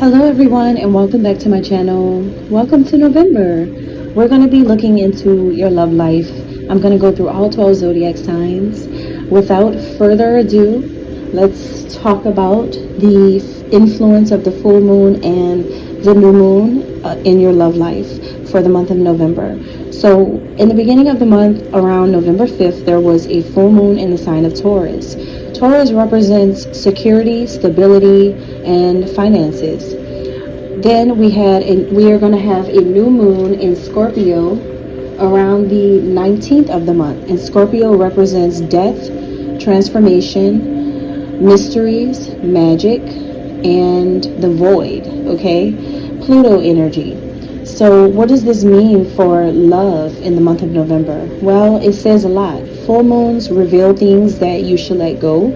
Hello everyone and welcome back to my channel. Welcome to November. We're going to be looking into your love life. I'm going to go through all 12 zodiac signs. Without further ado, let's talk about the influence of the full moon and the new moon in your love life for the month of November. So in the beginning of the month, around November 5th, there was a full moon in the sign of Taurus. Taurus represents security, stability, and finances. Then we are going to have a new moon in Scorpio around the 19th of the month. And Scorpio represents death, transformation, mysteries, magic, and the void, okay? Pluto energy. So what does this mean for love in the month of November? Well, it says a lot. Full moons reveal things that you should let go,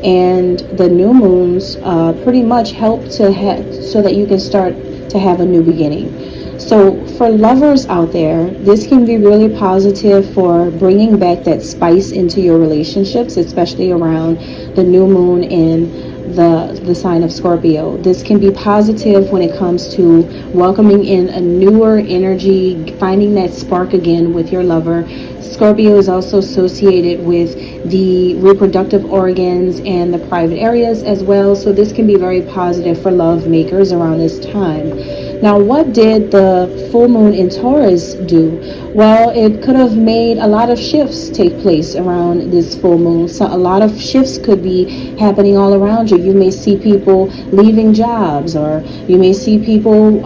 and the new moons pretty much help to so that you can start to have a new beginning. So for lovers out there, this can be really positive for bringing back that spice into your relationships, especially around the new moon in the sign of Scorpio. This can be positive when it comes to welcoming in a newer energy, finding that spark again with your lover. Scorpio is also associated with the reproductive organs and the private areas as well. So this can be very positive for love makers around this time. Now, what did the full moon in Taurus do? Well, it could have made a lot of shifts take place around this full moon. So a lot of shifts could be happening all around you. You may see people leaving jobs, or you may see people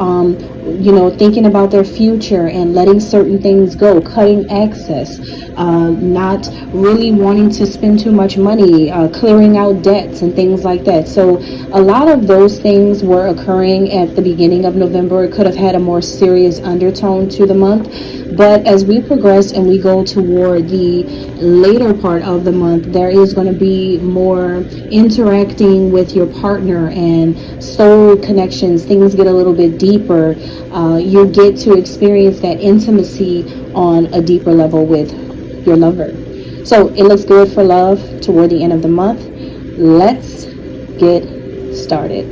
thinking about their future and letting certain things go, cutting access, not really wanting to spend too much money, clearing out debts and things like that. So a lot of those things were occurring at the beginning of November. It could have had a more serious undertone to the month. But as we progress and we go toward the later part of the month, there is going to be more interacting with your partner and soul connections. Things get a little bit deeper. You get to experience that intimacy on a deeper level with your lover. So it looks good for love toward the end of the month. Let's get started.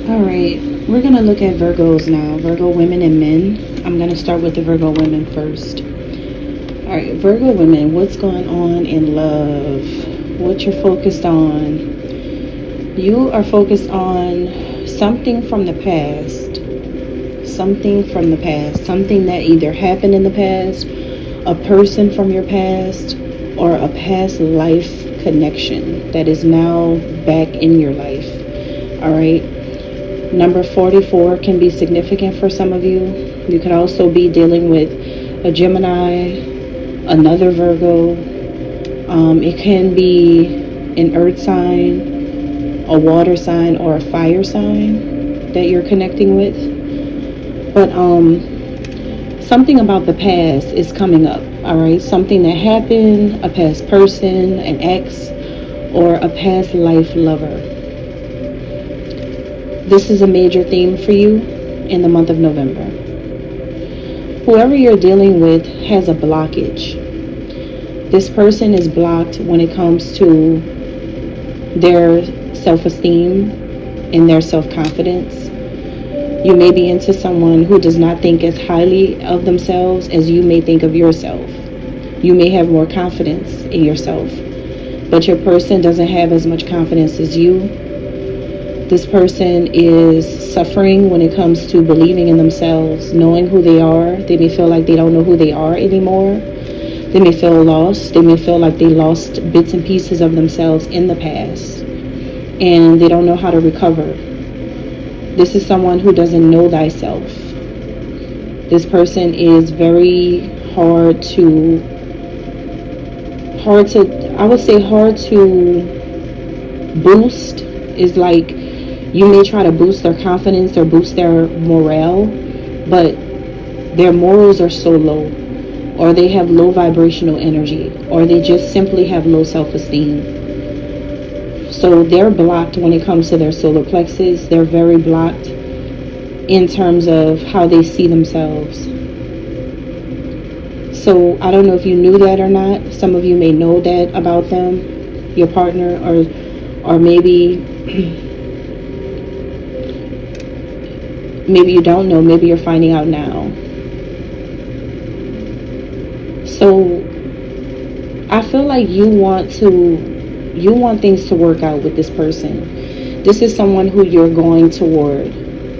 All right, we're going to look at Virgos now, Virgo women and men. I'm going to start with the Virgo women first. All right, Virgo women, what's going on in love? What you're focused on? You are focused on something from the past. Something from the past. Something that either happened in the past, a person from your past, or a past life connection that is now back in your life. All right. Number 44 can be significant for some of you. You could also be dealing with a Gemini, another Virgo. It can be an earth sign, a water sign, or a fire sign that you're connecting with. But something about the past is coming up, all right? Something that happened, a past person, an ex, or a past life lover. This is a major theme for you in the month of November. Whoever you're dealing with has a blockage. This person is blocked when it comes to their self-esteem and their self-confidence. You may be into someone who does not think as highly of themselves as you may think of yourself. You may have more confidence in yourself, but your person doesn't have as much confidence as you. This person is suffering when it comes to believing in themselves, knowing who they are. They may feel like they don't know who they are anymore. They may feel lost. They may feel like they lost bits and pieces of themselves in the past, and they don't know how to recover. This is someone who doesn't know thyself. This person is very hard to boost. Is like you may try to boost their confidence or boost their morale, but their morals are so low, or they have low vibrational energy, or they just simply have low self-esteem. So they're blocked when it comes to their solar plexus. They're very blocked in terms of how they see themselves. So I don't know if you knew that or not. Some of you may know that about them, your partner, Or maybe maybe you don't know, maybe you're finding out now. So I feel like you want things to work out with this person. This is someone who you're going toward.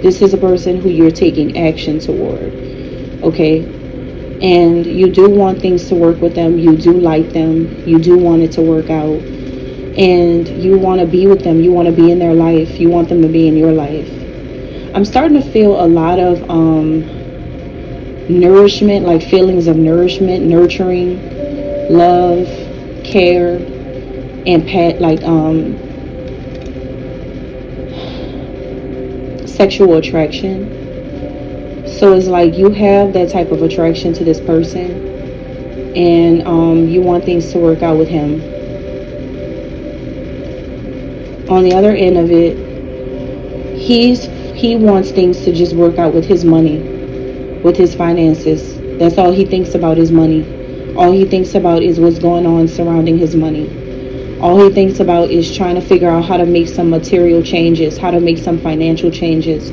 This is a person who you're taking action toward. Okay? And you do want things to work with them. You do like them. You do want it to work out. And you want to be with them. You want to be in their life. You want them to be in your life. I'm starting to feel a lot of nourishment, like feelings of nourishment, nurturing, love, care, and sexual attraction. So it's like you have that type of attraction to this person, and you want things to work out with him. On the other end of it, he wants things to just work out with his money, with his finances. That's all he thinks about is money. All he thinks about is what's going on surrounding his money. All he thinks about is trying to figure out how to make some material changes, how to make some financial changes.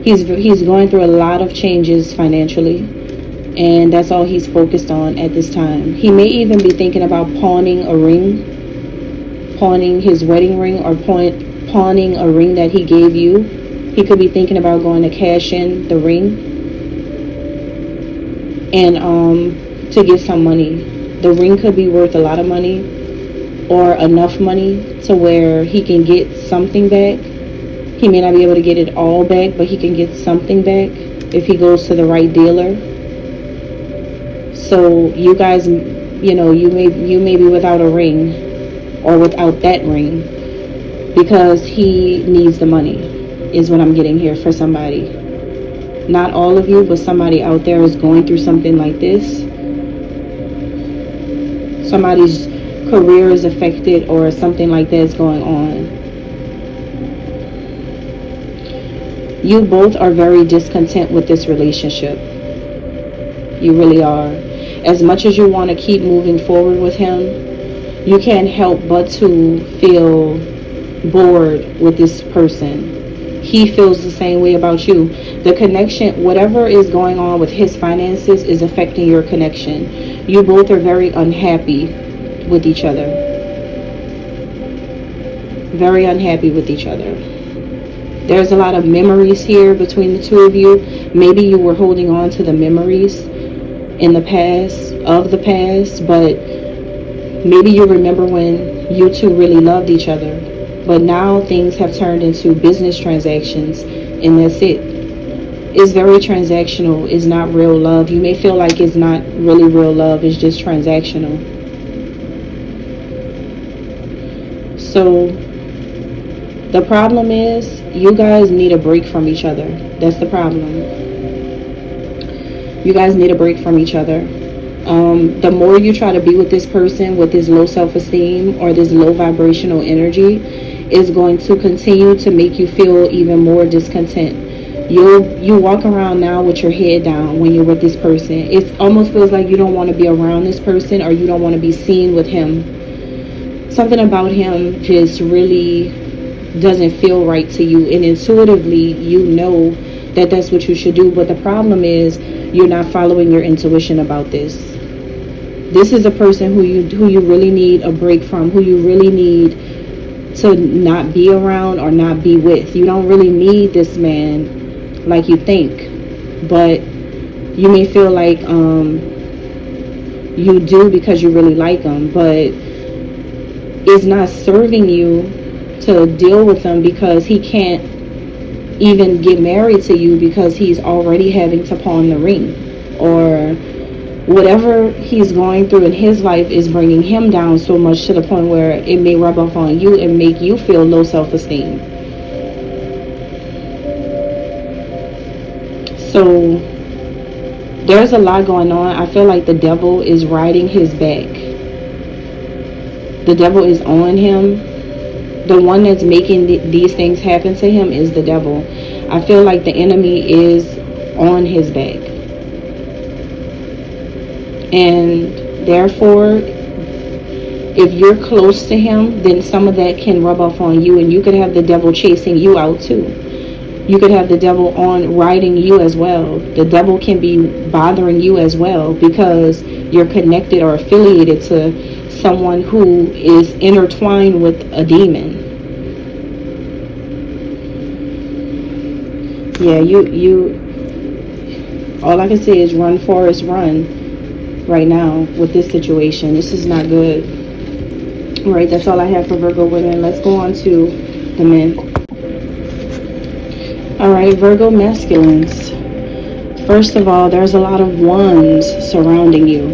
He's going through a lot of changes financially, and that's all he's focused on at this time. He may even be thinking about pawning a ring, pawning his wedding ring, or pawning a ring that he gave you. He could be thinking about going to cash in the ring and to get some money. The ring could be worth a lot of money, or enough money to where he can get something back. He may not be able to get it all back, but he can get something back if he goes to the right dealer. So you guys, you may be without a ring, or without that ring, because he needs the money, is what I'm getting here for somebody. Not all of you, but somebody out there is going through something like this. Somebody's career is affected, or something like that is going on. You both are very discontent with this relationship. You really are. As much as you want to keep moving forward with him, you can't help but to feel bored with this person. He feels the same way about you. The connection, whatever is going on with his finances, is affecting your connection. You both are very unhappy with each other. Very unhappy with each other. There's a lot of memories here between the two of you. Maybe you were holding on to the memories in the past, but maybe you remember when you two really loved each other. But now things have turned into business transactions, and that's it. It's very transactional. It's not real love. You may feel like it's not really real love. It's just transactional. So the problem is, you guys need a break from each other. That's the problem. You guys need a break from each other. The more you try to be with this person with this low self-esteem or this low vibrational energy, is going to continue to make you feel even more discontent. You walk around now with your head down when you're with this person. It almost feels like you don't want to be around this person, or you don't want to be seen with him. Something about him just really doesn't feel right to you, and intuitively you know that that's what you should do. But the problem is, you're not following your intuition about this. This is a person who you really need a break from, who you really need to not be around or not be with. You don't really need this man like you think, but you may feel like you do because you really like him, but it's not serving you to deal with him, because he can't even get married to you because he's already having to pawn the ring, or whatever he's going through in his life is bringing him down so much to the point where it may rub off on you and make you feel low self-esteem. So there's a lot going on. I feel like the devil is riding his back. The devil is on him. The one that's making these things happen to him is the devil. I feel like the enemy is on his back. And therefore, if you're close to him, then some of that can rub off on you, and you could have the devil chasing you out too. You could have the devil on riding you as well. The devil can be bothering you as well because you're connected or affiliated to someone who is intertwined with a demon. Yeah, you all I can say is run, Forrest, run right now with this situation. This is not good. All right, that's all I have for Virgo women. Let's go on to the men. All right, Virgo masculines. First of all, there's a lot of ones surrounding you.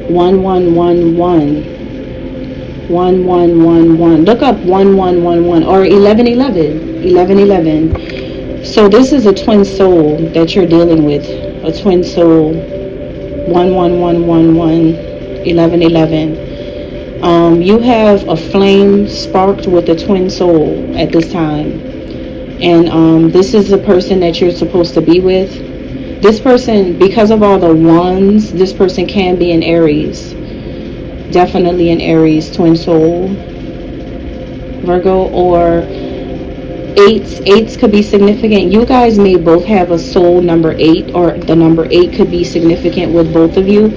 1111. 1111. Look up 1111 or 1111. 1111. So this is a twin soul that you're dealing with. A twin soul. 11111. 1111. You have a flame sparked with a twin soul at this time. And this is the person that you're supposed to be with. This person, because of all the ones, this person can be an Aries. Definitely an Aries twin soul, Virgo, or eights. Eights could be significant. You guys may both have a soul number 8, or the number 8 could be significant with both of you,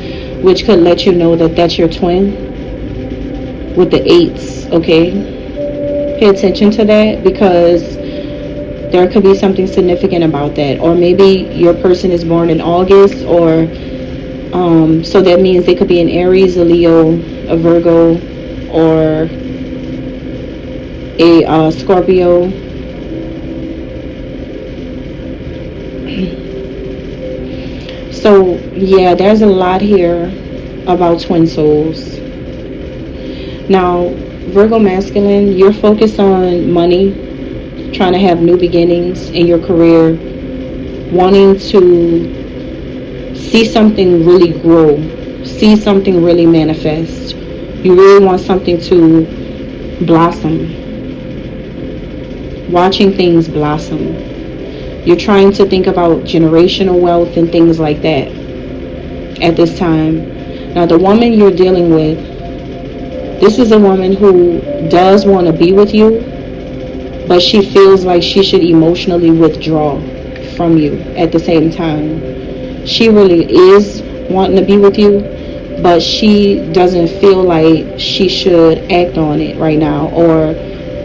which could let you know that that's your twin with the 8s, okay? Pay attention to that, because there could be something significant about that. Or maybe your person is born in August, or so that means they could be an Aries, a Leo, a Virgo, or a Scorpio. So yeah, there's a lot here about twin souls. Now, Virgo masculine, you're focused on money, trying to have new beginnings in your career, wanting to see something really grow, see something really manifest. You really want something to blossom, watching things blossom. You're trying to think about generational wealth and things like that at this time. Now, the woman you're dealing with, this is a woman who does want to be with you, but she feels like she should emotionally withdraw from you at the same time. She really is wanting to be with you, but she doesn't feel like she should act on it right now, or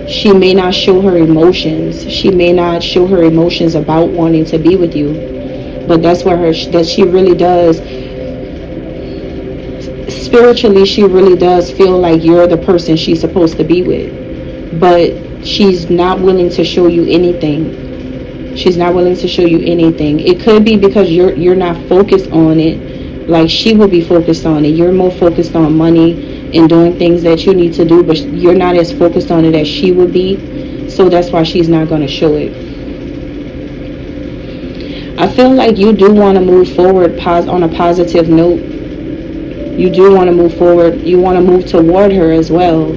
she may not show her emotions. She may not show her emotions about wanting to be with you, but that's where that she really does. Spiritually, she really does feel like you're the person she's supposed to be with, but she's not willing to show you anything. She's not willing to show you anything. It could be because you're not focused on it like she would be focused on it. You're more focused on money and doing things that you need to do, but you're not as focused on it as she would be. So that's why she's not going to show it. I feel like you do want to move forward on a positive note. You do want to move forward. You want to move toward her as well.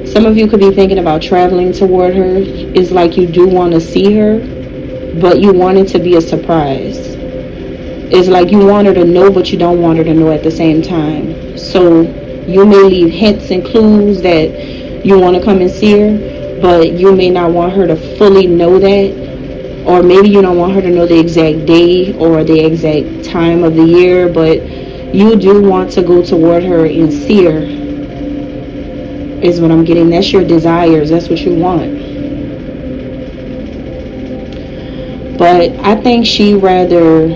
Some of you could be thinking about traveling toward her. It's like you do want to see her, but you want it to be a surprise. It's like you want her to know, but you don't want her to know at the same time. So you may leave hints and clues that you want to come and see her, but you may not want her to fully know that. Or maybe you don't want her to know the exact day or the exact time of the year, but you do want to go toward her and see her, is what I'm getting. That's your desires. That's what you want. But I think she rather,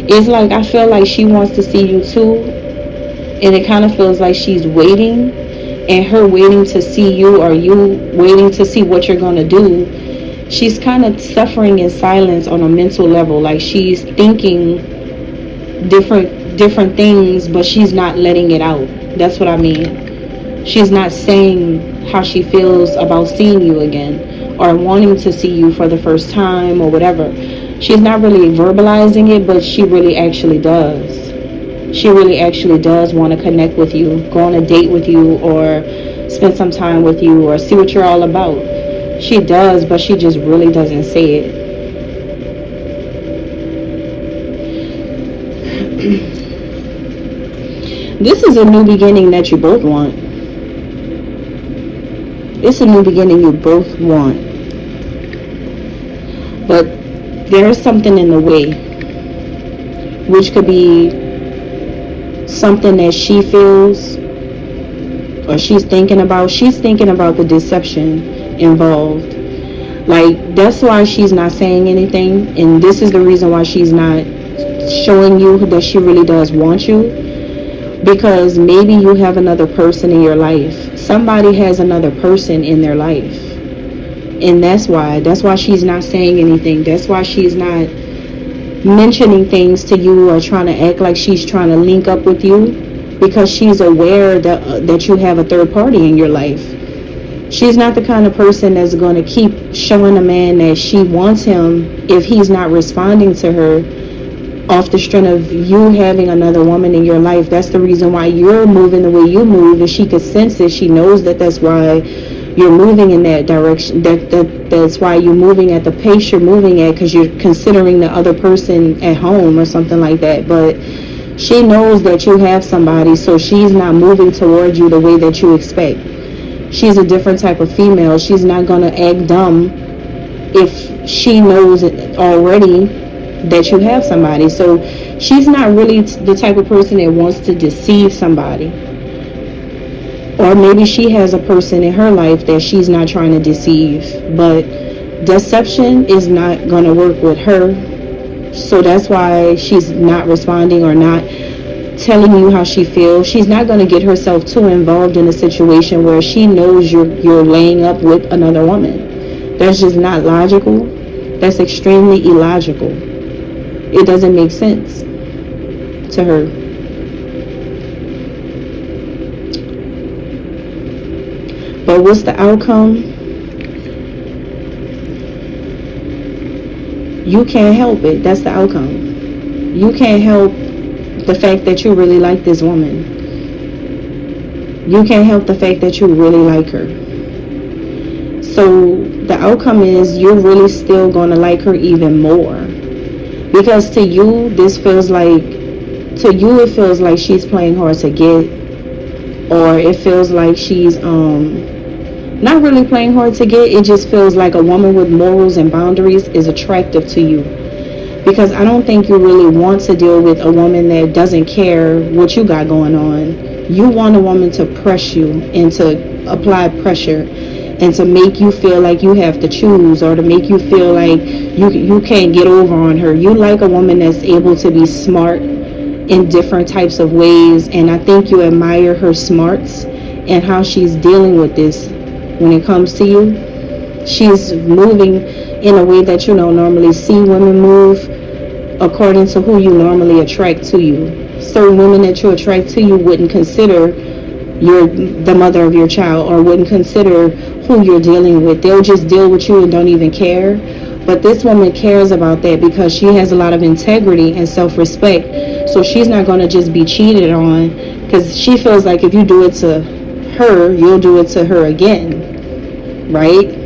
it's like, I feel like she wants to see you too. And it kind of feels like she's waiting. And her waiting to see you, or you waiting to see what you're going to do, she's kind of suffering in silence on a mental level. Like she's thinking different things, but she's not letting it out. That's what I mean. She's not saying how she feels about seeing you again, or wanting to see you for the first time, or whatever. She's not really verbalizing it, but she really actually does. She really actually does want to connect with you, go on a date with you, or spend some time with you, or see what you're all about. She does, but she just really doesn't say it. This is a new beginning that you both want. It's a new beginning you both want. But there is something in the way, which could be something that she feels or she's thinking about. She's thinking about the deception involved. Like, that's why she's not saying anything, and this is the reason why she's not showing you that she really does want you, because maybe you have another person in your life. Somebody has another person in their life, and that's why she's not saying anything. That's why she's not mentioning things to you or trying to act like she's trying to link up with you, because she's aware that you have a third party in your life. She's not the kind of person that's going to keep showing a man that she wants him if he's not responding to her off the strength of you having another woman in your life. That's the reason why you're moving the way you move, and she could sense it. She knows that that's why you're moving in that direction. That's why you're moving at the pace you're moving at, because you're considering the other person at home or something like that. But she knows that you have somebody, so she's not moving towards you the way that you expect. She's a different type of female. She's not going to act dumb if she knows it already that you have somebody. So she's not really the type of person that wants to deceive somebody. Or maybe she has a person in her life that she's not trying to deceive. But deception is not going to work with her. So that's why she's not responding or not telling you how she feels. She's not going to get herself too involved in a situation where she knows you're laying up with another woman. That's just not logical. That's extremely illogical. It doesn't make sense to her. But what's the outcome? You can't help it. That's the outcome. You can't help the fact that you really like this woman. You can't help the fact that you really like her. So the outcome is you're really still going to like her even more. Because to you, it feels like she's playing hard to get. Or it feels like she's not really playing hard to get. It just feels like a woman with morals and boundaries is attractive to you. Because I don't think you really want to deal with a woman that doesn't care what you got going on. You want a woman to press you and to apply pressure and to make you feel like you have to choose, or to make you feel like you can't get over on her. You like a woman that's able to be smart in different types of ways, and I think you admire her smarts and how she's dealing with this when it comes to you. She's moving in a way that you don't normally see women move, according to who you normally attract to you. Certain women that you attract to you wouldn't consider the mother of your child, or wouldn't consider who you're dealing with. They'll just deal with you and don't even care. But this woman cares about that because she has a lot of integrity and self-respect. So she's not going to just be cheated on, because she feels like if you do it to her, you'll do it to her again, right?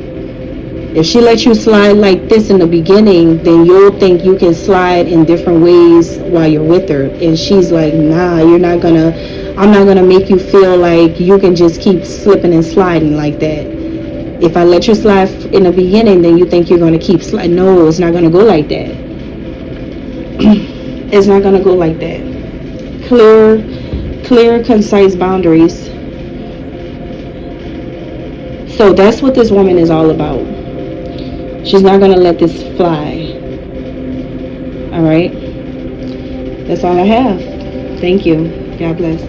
If she lets you slide like this in the beginning, then you'll think you can slide in different ways while you're with her. And she's like, nah, I'm not gonna make you feel like you can just keep slipping and sliding like that. If I let you slide in the beginning, then you think you're gonna keep sliding. No, it's not gonna go like that. It's not gonna go like that. Clear, concise boundaries. So that's what this woman is all about. She's not going to let this fly. All right? That's all I have. Thank you. God bless.